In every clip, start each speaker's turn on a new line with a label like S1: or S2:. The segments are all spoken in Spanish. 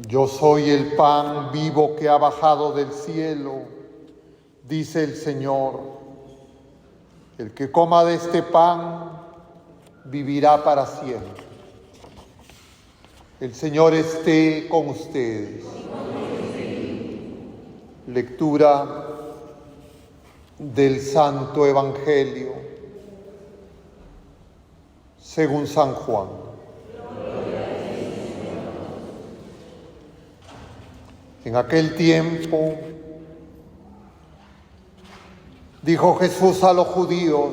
S1: Yo soy el pan vivo que ha bajado del cielo, dice el Señor. El que coma de este pan vivirá para siempre. El Señor esté con ustedes. Lectura del Santo Evangelio según San Juan. En aquel tiempo dijo Jesús a los judíos: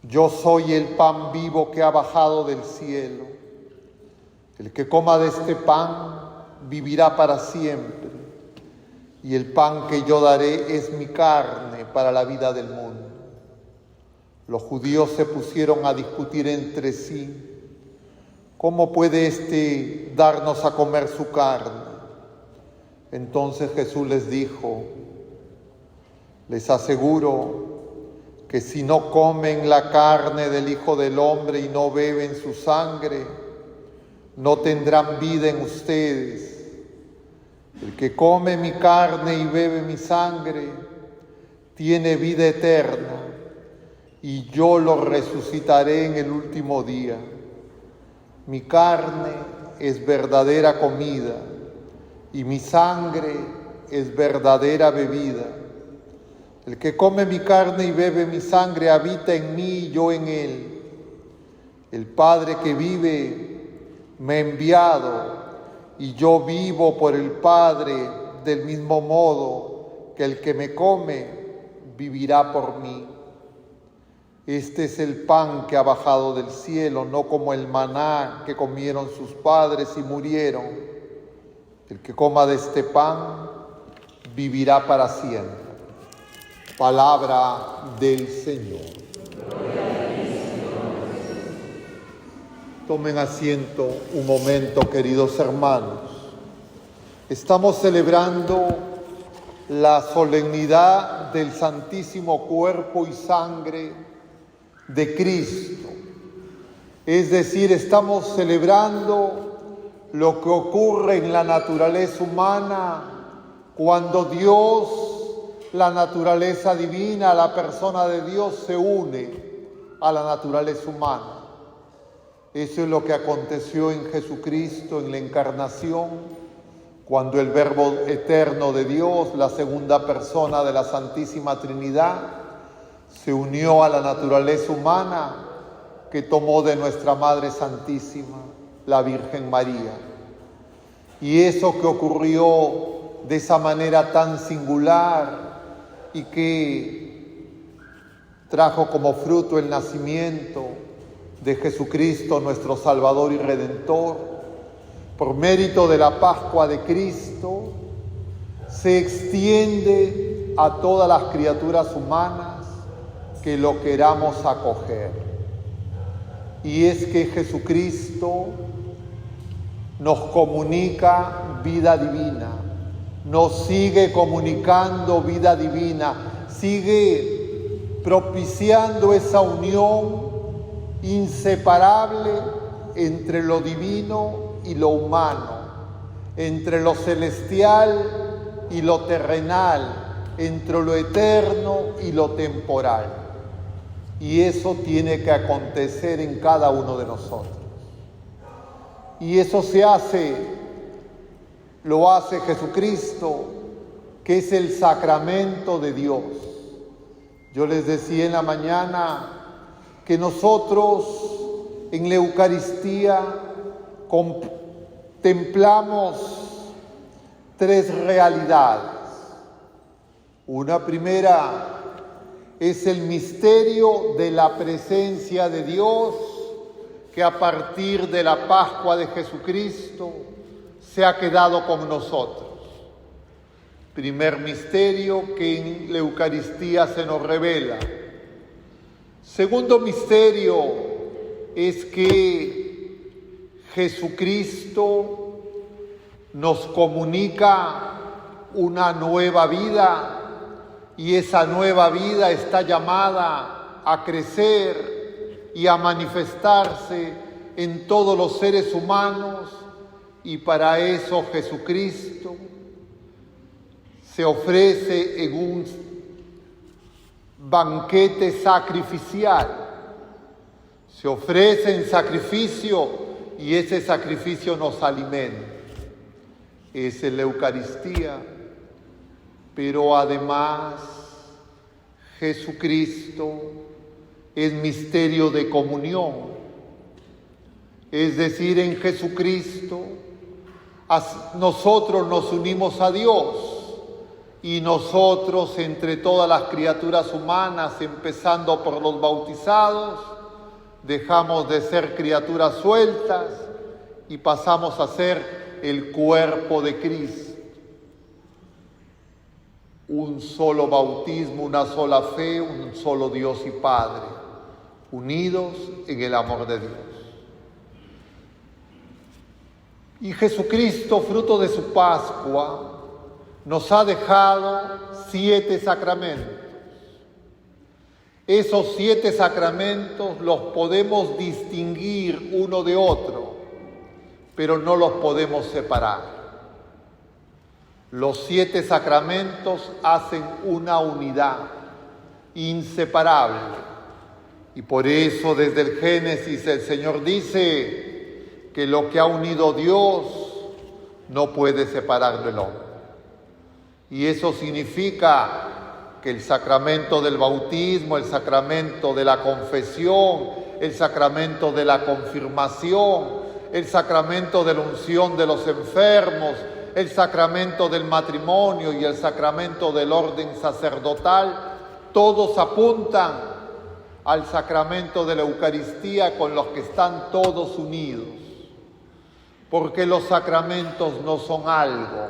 S1: yo soy el pan vivo que ha bajado del cielo. El que coma de este pan vivirá para siempre, y el pan que yo daré es mi carne para la vida del mundo. Los judíos se pusieron a discutir entre sí: ¿cómo puede éste darnos a comer su carne? Entonces Jesús les dijo: les aseguro que si no comen la carne del Hijo del Hombre y no beben su sangre, no tendrán vida en ustedes. El que come mi carne y bebe mi sangre tiene vida eterna, y yo lo resucitaré en el último día. Mi carne es verdadera comida, y mi sangre es verdadera bebida. El que come mi carne y bebe mi sangre habita en mí y yo en él. El Padre que vive me ha enviado, y yo vivo por el Padre, del mismo modo que el que me come vivirá por mí. Este es el pan que ha bajado del cielo, no como el maná que comieron sus padres y murieron. El que coma de este pan vivirá para siempre. Palabra del Señor. Tomen asiento un momento, queridos hermanos. Estamos celebrando la solemnidad del Santísimo Cuerpo y Sangre de Cristo. Es decir, estamos celebrando lo que ocurre en la naturaleza humana cuando Dios, la naturaleza divina, la persona de Dios, se une a la naturaleza humana. Eso es lo que aconteció en Jesucristo, en la encarnación, cuando el Verbo eterno de Dios, la segunda persona de la Santísima Trinidad, se unió a la naturaleza humana que tomó de nuestra Madre Santísima, la Virgen María. Y eso que ocurrió de esa manera tan singular y que trajo como fruto el nacimiento de Jesucristo, nuestro Salvador y Redentor, por mérito de la Pascua de Cristo, se extiende a todas las criaturas humanas que lo queramos acoger. Y es que Jesucristo nos comunica vida divina, nos sigue comunicando vida divina, sigue propiciando esa unión inseparable entre lo divino y lo humano, entre lo celestial y lo terrenal, entre lo eterno y lo temporal. Y eso tiene que acontecer en cada uno de nosotros. Y eso lo hace Jesucristo, que es el sacramento de Dios. Yo les decía en la mañana que nosotros en la Eucaristía contemplamos tres realidades. Una primera es el misterio de la presencia de Dios, que a partir de la Pascua de Jesucristo se ha quedado con nosotros. Primer misterio que en la Eucaristía se nos revela. Segundo misterio es que Jesucristo nos comunica una nueva vida, y esa nueva vida está llamada a crecer y a manifestarse en todos los seres humanos y para eso Jesucristo se ofrece en un banquete sacrificial. Se ofrece en sacrificio y ese sacrificio nos alimenta. Es la Eucaristía, pero además Jesucristo es misterio de comunión. Es decir, en Jesucristo nosotros nos unimos a Dios y nosotros entre todas las criaturas humanas, empezando por los bautizados, dejamos de ser criaturas sueltas y pasamos a ser el cuerpo de Cristo. Un solo bautismo, una sola fe, un solo Dios y Padre, unidos en el amor de Dios. Y Jesucristo, fruto de su Pascua, nos ha dejado 7 sacramentos. Esos 7 sacramentos los podemos distinguir uno de otro, pero no los podemos separar. Los 7 sacramentos hacen una unidad inseparable. Y por eso desde el Génesis el Señor dice que lo que ha unido Dios no puede separarlo el hombre. Y eso significa que el sacramento del bautismo, el sacramento de la confesión, el sacramento de la confirmación, el sacramento de la unción de los enfermos, el sacramento del matrimonio y el sacramento del orden sacerdotal, todos apuntan al sacramento de la Eucaristía con los que están todos unidos. Porque los sacramentos no son algo,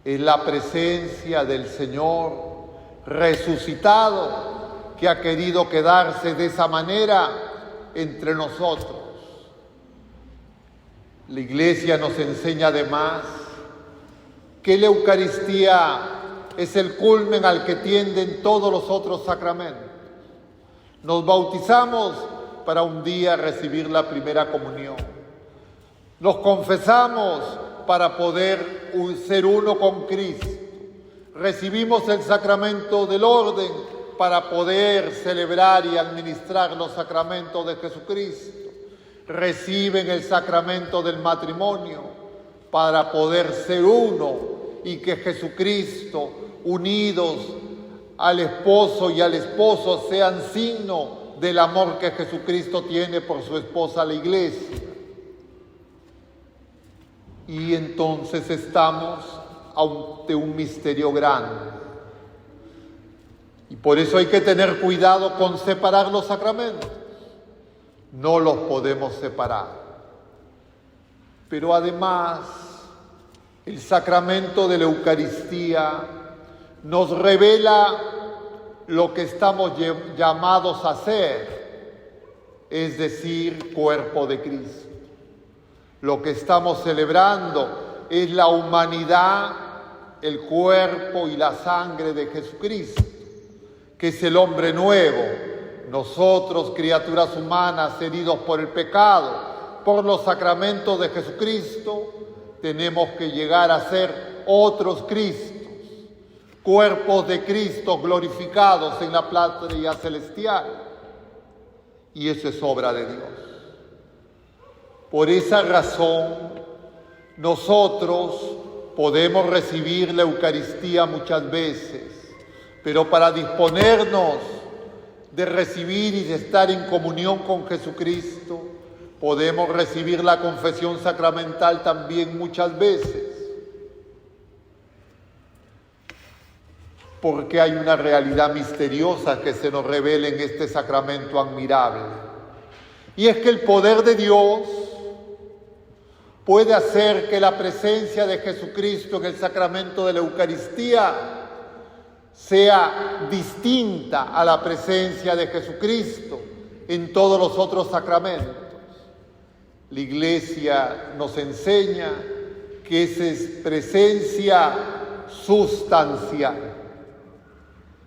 S1: es la presencia del Señor resucitado que ha querido quedarse de esa manera entre nosotros. La Iglesia nos enseña además que la Eucaristía es el culmen al que tienden todos los otros sacramentos. Nos bautizamos para un día recibir la primera comunión. Nos confesamos para poder ser uno con Cristo. Recibimos el sacramento del orden para poder celebrar y administrar los sacramentos de Jesucristo. Reciben el sacramento del matrimonio para poder ser uno y que Jesucristo, unidos al esposo y al esposo, sean signo del amor que Jesucristo tiene por su esposa, la Iglesia. Y entonces estamos ante un misterio grande. Y por eso hay que tener cuidado con separar los sacramentos. No los podemos separar. Pero además, el sacramento de la Eucaristía nos revela lo que estamos llamados a ser, es decir, cuerpo de Cristo. Lo que estamos celebrando es la humanidad, el cuerpo y la sangre de Jesucristo, que es el hombre nuevo. Nosotros, criaturas humanas heridos por el pecado, por los sacramentos de Jesucristo, tenemos que llegar a ser otros Cristos, cuerpos de Cristo glorificados en la patria celestial. Y eso es obra de Dios. Por esa razón, nosotros podemos recibir la Eucaristía muchas veces, pero para disponernos de recibir y de estar en comunión con Jesucristo, podemos recibir la confesión sacramental también muchas veces. Porque hay una realidad misteriosa que se nos revela en este sacramento admirable. Y es que el poder de Dios puede hacer que la presencia de Jesucristo en el sacramento de la Eucaristía sea distinta a la presencia de Jesucristo en todos los otros sacramentos. La Iglesia nos enseña que esa es presencia sustancial.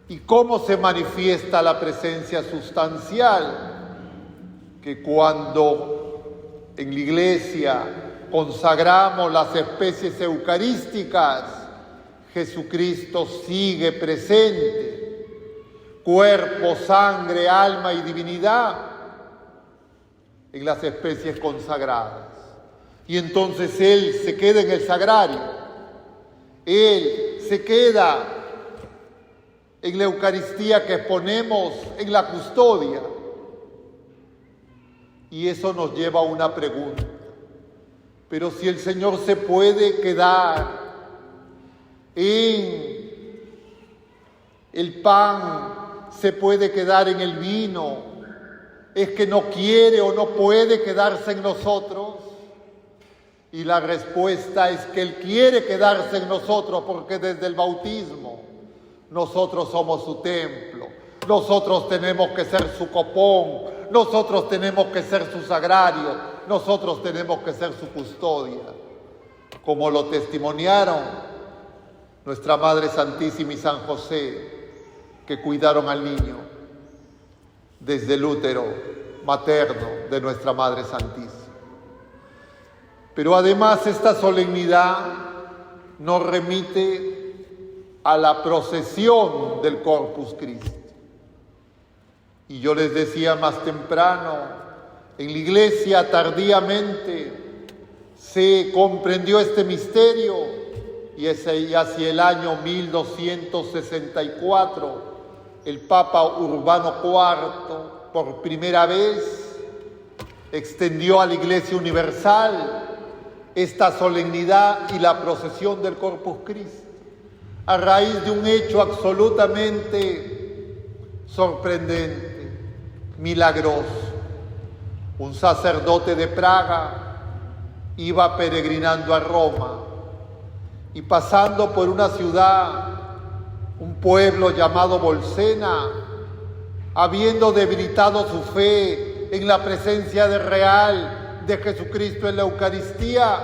S1: ¿Y cómo se manifiesta la presencia sustancial? Que cuando en la Iglesia consagramos las especies eucarísticas, Jesucristo sigue presente, cuerpo, sangre, alma y divinidad en las especies consagradas. Y entonces Él se queda en el sagrario, Él se queda en la Eucaristía que exponemos en la custodia. Y eso nos lleva a una pregunta. Pero si el Señor se puede quedar en el pan, se puede quedar en el vino, ¿es que no quiere o no puede quedarse en nosotros? Y la respuesta es que Él quiere quedarse en nosotros, porque desde el bautismo nosotros somos su templo, nosotros tenemos que ser su copón, nosotros tenemos que ser su sagrario, nosotros tenemos que ser su custodia, como lo testimoniaron nuestra Madre Santísima y San José, que cuidaron al niño desde el útero materno de nuestra Madre Santísima. Pero además esta solemnidad nos remite a la procesión del Corpus Christi. Y yo les decía más temprano, en la iglesia tardíamente se comprendió este misterio y hacia el año 1264 el Papa Urbano IV por primera vez extendió a la Iglesia Universal esta solemnidad y la procesión del Corpus Christi, a raíz de un hecho absolutamente sorprendente, milagroso. Un sacerdote de Praga iba peregrinando a Roma y pasando por una ciudad, un pueblo llamado Bolsena, habiendo debilitado su fe en la presencia real de Jesucristo en la Eucaristía,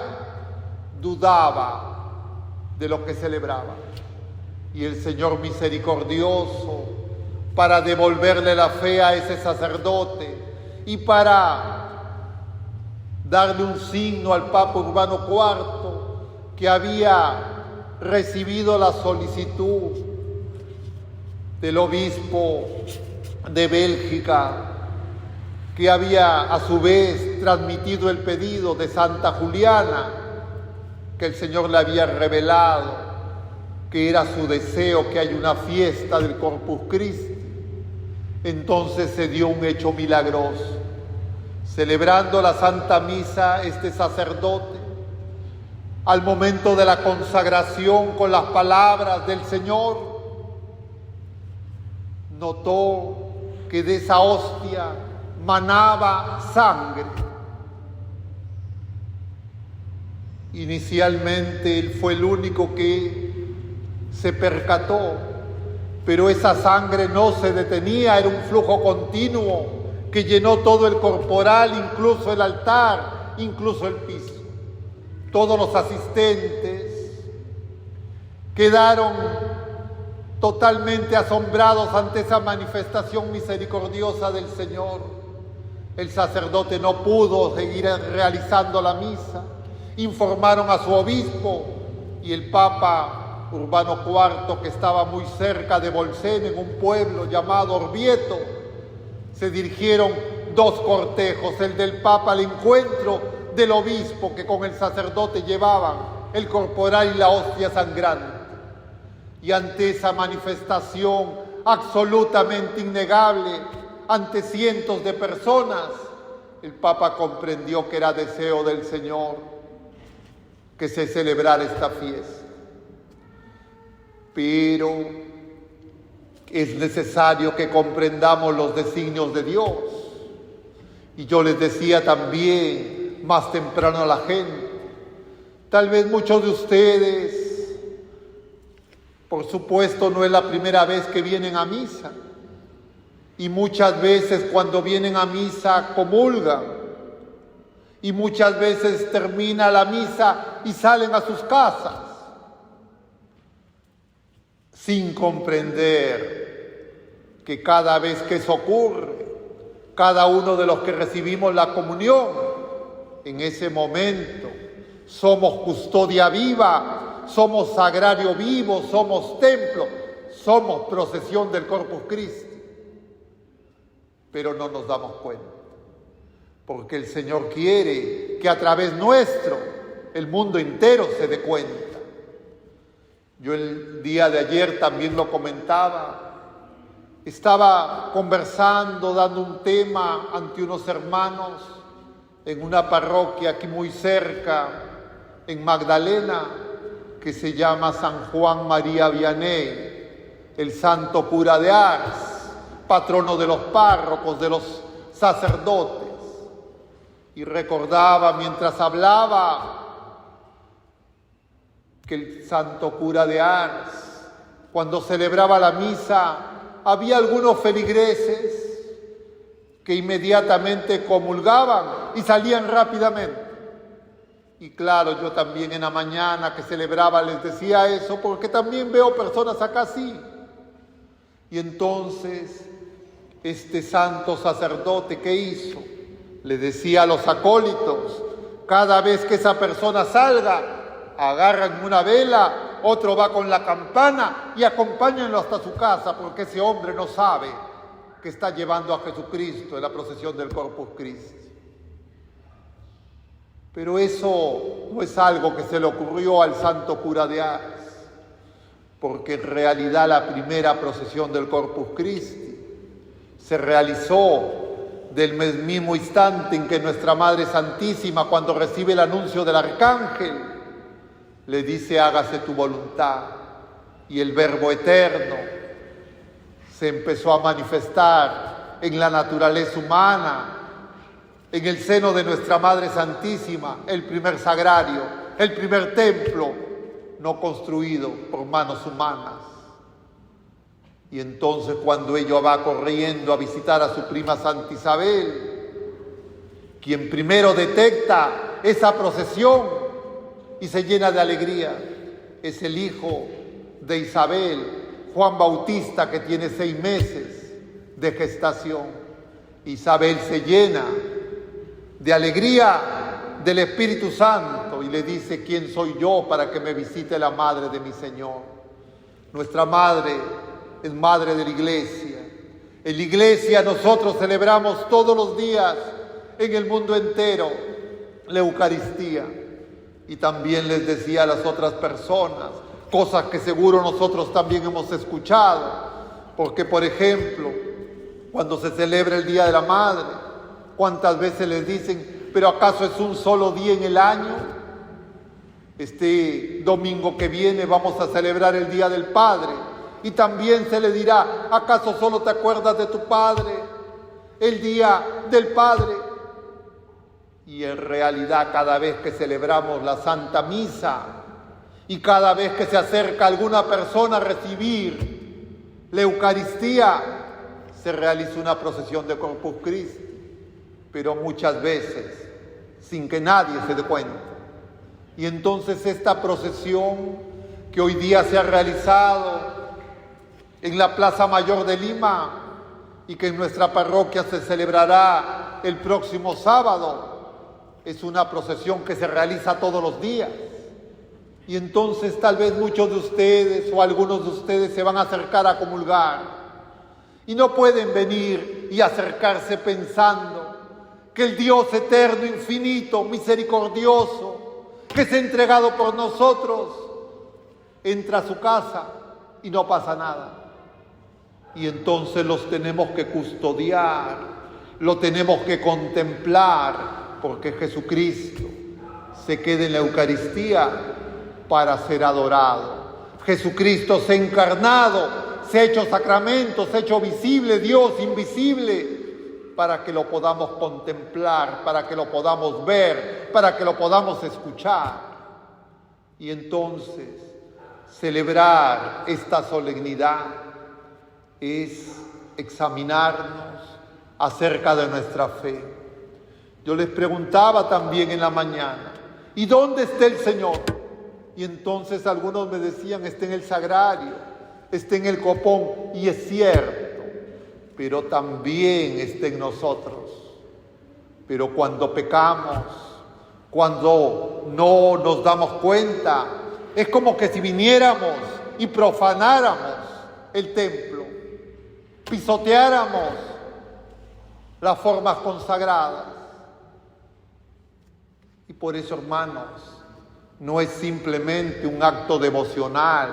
S1: dudaba de lo que celebraba. Y el Señor misericordioso, para devolverle la fe a ese sacerdote y para darle un signo al Papa Urbano IV, que había recibido la solicitud del obispo de Bélgica, que había a su vez transmitido el pedido de Santa Juliana, que el Señor le había revelado que era su deseo que haya una fiesta del Corpus Christi. Entonces se dio un hecho milagroso. Celebrando la Santa Misa, este sacerdote, al momento de la consagración con las palabras del Señor, notó que de esa hostia manaba sangre. Inicialmente él fue el único que se percató, pero esa sangre no se detenía, era un flujo continuo que llenó todo el corporal, incluso el altar, incluso el piso. Todos los asistentes quedaron totalmente asombrados ante esa manifestación misericordiosa del Señor. El sacerdote no pudo seguir realizando la misa. Informaron a su obispo y el Papa Urbano IV, que estaba muy cerca de Bolsena, en un pueblo llamado Orvieto, se dirigieron dos cortejos, el del Papa al encuentro del obispo, que con el sacerdote llevaban el corporal y la hostia sangrante. Y ante esa manifestación absolutamente innegable, ante cientos de personas, el Papa comprendió que era deseo del Señor que se celebrara esta fiesta. Pero es necesario que comprendamos los designios de Dios. Y yo les decía también más temprano a la gente, tal vez muchos de ustedes, por supuesto, no es la primera vez que vienen a misa. Y muchas veces cuando vienen a misa comulgan. Y muchas veces termina la misa y salen a sus casas, sin comprender que cada vez que eso ocurre, cada uno de los que recibimos la comunión, en ese momento somos custodia viva, somos sagrario vivo, somos templo, somos procesión del Corpus Christi. Pero no nos damos cuenta, porque el Señor quiere que a través nuestro el mundo entero se dé cuenta. Yo el día de ayer también lo comentaba. Estaba conversando, dando un tema ante unos hermanos en una parroquia aquí muy cerca, en Magdalena, que se llama San Juan María Vianney, el santo cura de Ars, patrono de los párrocos, de los sacerdotes. Y recordaba mientras hablaba que el santo cura de Ars, cuando celebraba la misa, había algunos feligreses que inmediatamente comulgaban y salían rápidamente. Y claro, yo también en la mañana que celebraba les decía eso, porque también veo personas acá así. Y entonces, este santo sacerdote, ¿qué hizo? Le decía a los acólitos, cada vez que esa persona salga, agarran una vela, otro va con la campana y acompáñenlo hasta su casa, porque ese hombre no sabe que está llevando a Jesucristo en la procesión del Corpus Christi. Pero eso no es algo que se le ocurrió al santo cura de Ars, porque en realidad la primera procesión del Corpus Christi se realizó del mismo instante en que nuestra Madre Santísima, cuando recibe el anuncio del arcángel, le dice: hágase tu voluntad. Y el Verbo eterno se empezó a manifestar en la naturaleza humana, en el seno de nuestra Madre Santísima, el primer sagrario, el primer templo, no construido por manos humanas. Y entonces cuando ella va corriendo a visitar a su prima Santa Isabel, quien primero detecta esa procesión y se llena de alegría, es el hijo de Isabel, Juan Bautista, que tiene 6 meses de gestación. Isabel se llena de alegría del Espíritu Santo y le dice: ¿quién soy yo para que me visite la madre de mi Señor? Nuestra madre es madre de la Iglesia. En la Iglesia nosotros celebramos todos los días en el mundo entero la Eucaristía. Y también les decía a las otras personas, cosas que seguro nosotros también hemos escuchado, porque por ejemplo, cuando se celebra el Día de la Madre, ¿cuántas veces les dicen, pero acaso es un solo día en el año? Este domingo que viene vamos a celebrar el Día del Padre, y también se le dirá, ¿acaso solo te acuerdas de tu padre? El Día del Padre. Y en realidad cada vez que celebramos la Santa Misa y cada vez que se acerca alguna persona a recibir la Eucaristía, se realiza una procesión de Corpus Christi, pero muchas veces sin que nadie se dé cuenta. Y entonces esta procesión que hoy día se ha realizado en la Plaza Mayor de Lima y que en nuestra parroquia se celebrará el próximo sábado, es una procesión que se realiza todos los días. Y entonces tal vez muchos de ustedes o algunos de ustedes se van a acercar a comulgar y no pueden venir y acercarse pensando que el Dios eterno, infinito, misericordioso, que se ha entregado por nosotros, entra a su casa y no pasa nada. Y entonces los tenemos que custodiar, lo tenemos que contemplar, porque Jesucristo se queda en la Eucaristía para ser adorado. Jesucristo se ha encarnado, se ha hecho sacramento, se ha hecho visible, Dios invisible, para que lo podamos contemplar, para que lo podamos ver, para que lo podamos escuchar. Y entonces, celebrar esta solemnidad es examinarnos acerca de nuestra fe. Yo les preguntaba también en la mañana, ¿y dónde está el Señor? Y entonces algunos me decían, está en el sagrario, está en el copón, y es cierto, pero también está en nosotros. Pero cuando pecamos, Cuando no nos damos cuenta, es como que si viniéramos y profanáramos el templo, pisoteáramos las formas consagradas. Y por eso, hermanos, no es simplemente un acto devocional,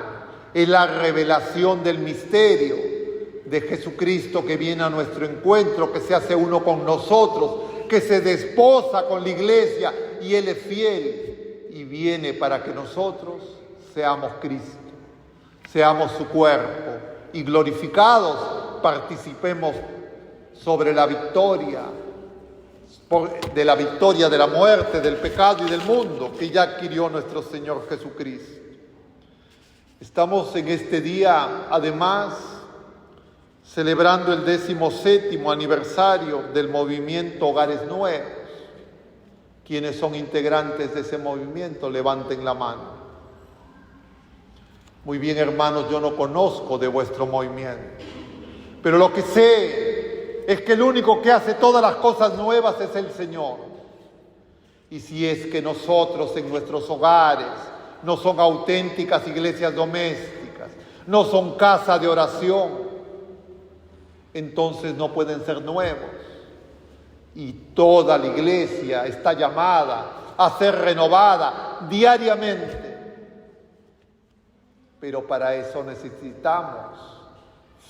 S1: es la revelación del misterio de Jesucristo que viene a nuestro encuentro, que se hace uno con nosotros, que se desposa con la iglesia, y Él es fiel y viene para que nosotros seamos Cristo, seamos su cuerpo, y glorificados participemos sobre la victoria, de la victoria de la muerte, del pecado y del mundo que ya adquirió nuestro Señor Jesucristo. Estamos en este día, además, celebrando el 17º aniversario del movimiento Hogares Nuevos. Quienes son integrantes de ese movimiento, levanten la mano. Muy bien, hermanos, yo no conozco de vuestro movimiento, pero lo que sé es que el único que hace todas las cosas nuevas es el Señor. Y si es que nosotros en nuestros hogares no son auténticas iglesias domésticas, no son casa de oración, entonces no pueden ser nuevos. Y toda la iglesia está llamada a ser renovada diariamente. Pero para eso necesitamos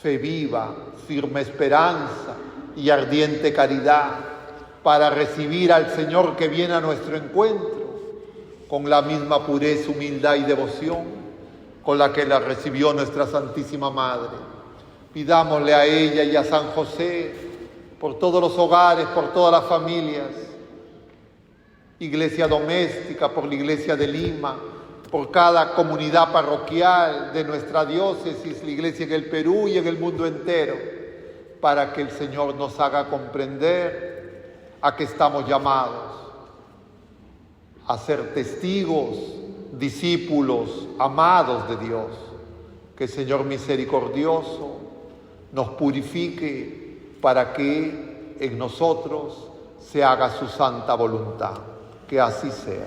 S1: fe viva, firme esperanza y ardiente caridad para recibir al Señor que viene a nuestro encuentro con la misma pureza, humildad y devoción con la que la recibió nuestra Santísima Madre. Pidámosle a ella y a San José por todos los hogares, por todas las familias, iglesia doméstica, por la iglesia de Lima, por cada comunidad parroquial de nuestra diócesis, la iglesia en el Perú y en el mundo entero, para que el Señor nos haga comprender a que estamos llamados a ser testigos, discípulos, amados de Dios. Que el Señor misericordioso nos purifique para que en nosotros se haga su santa voluntad. Que así sea.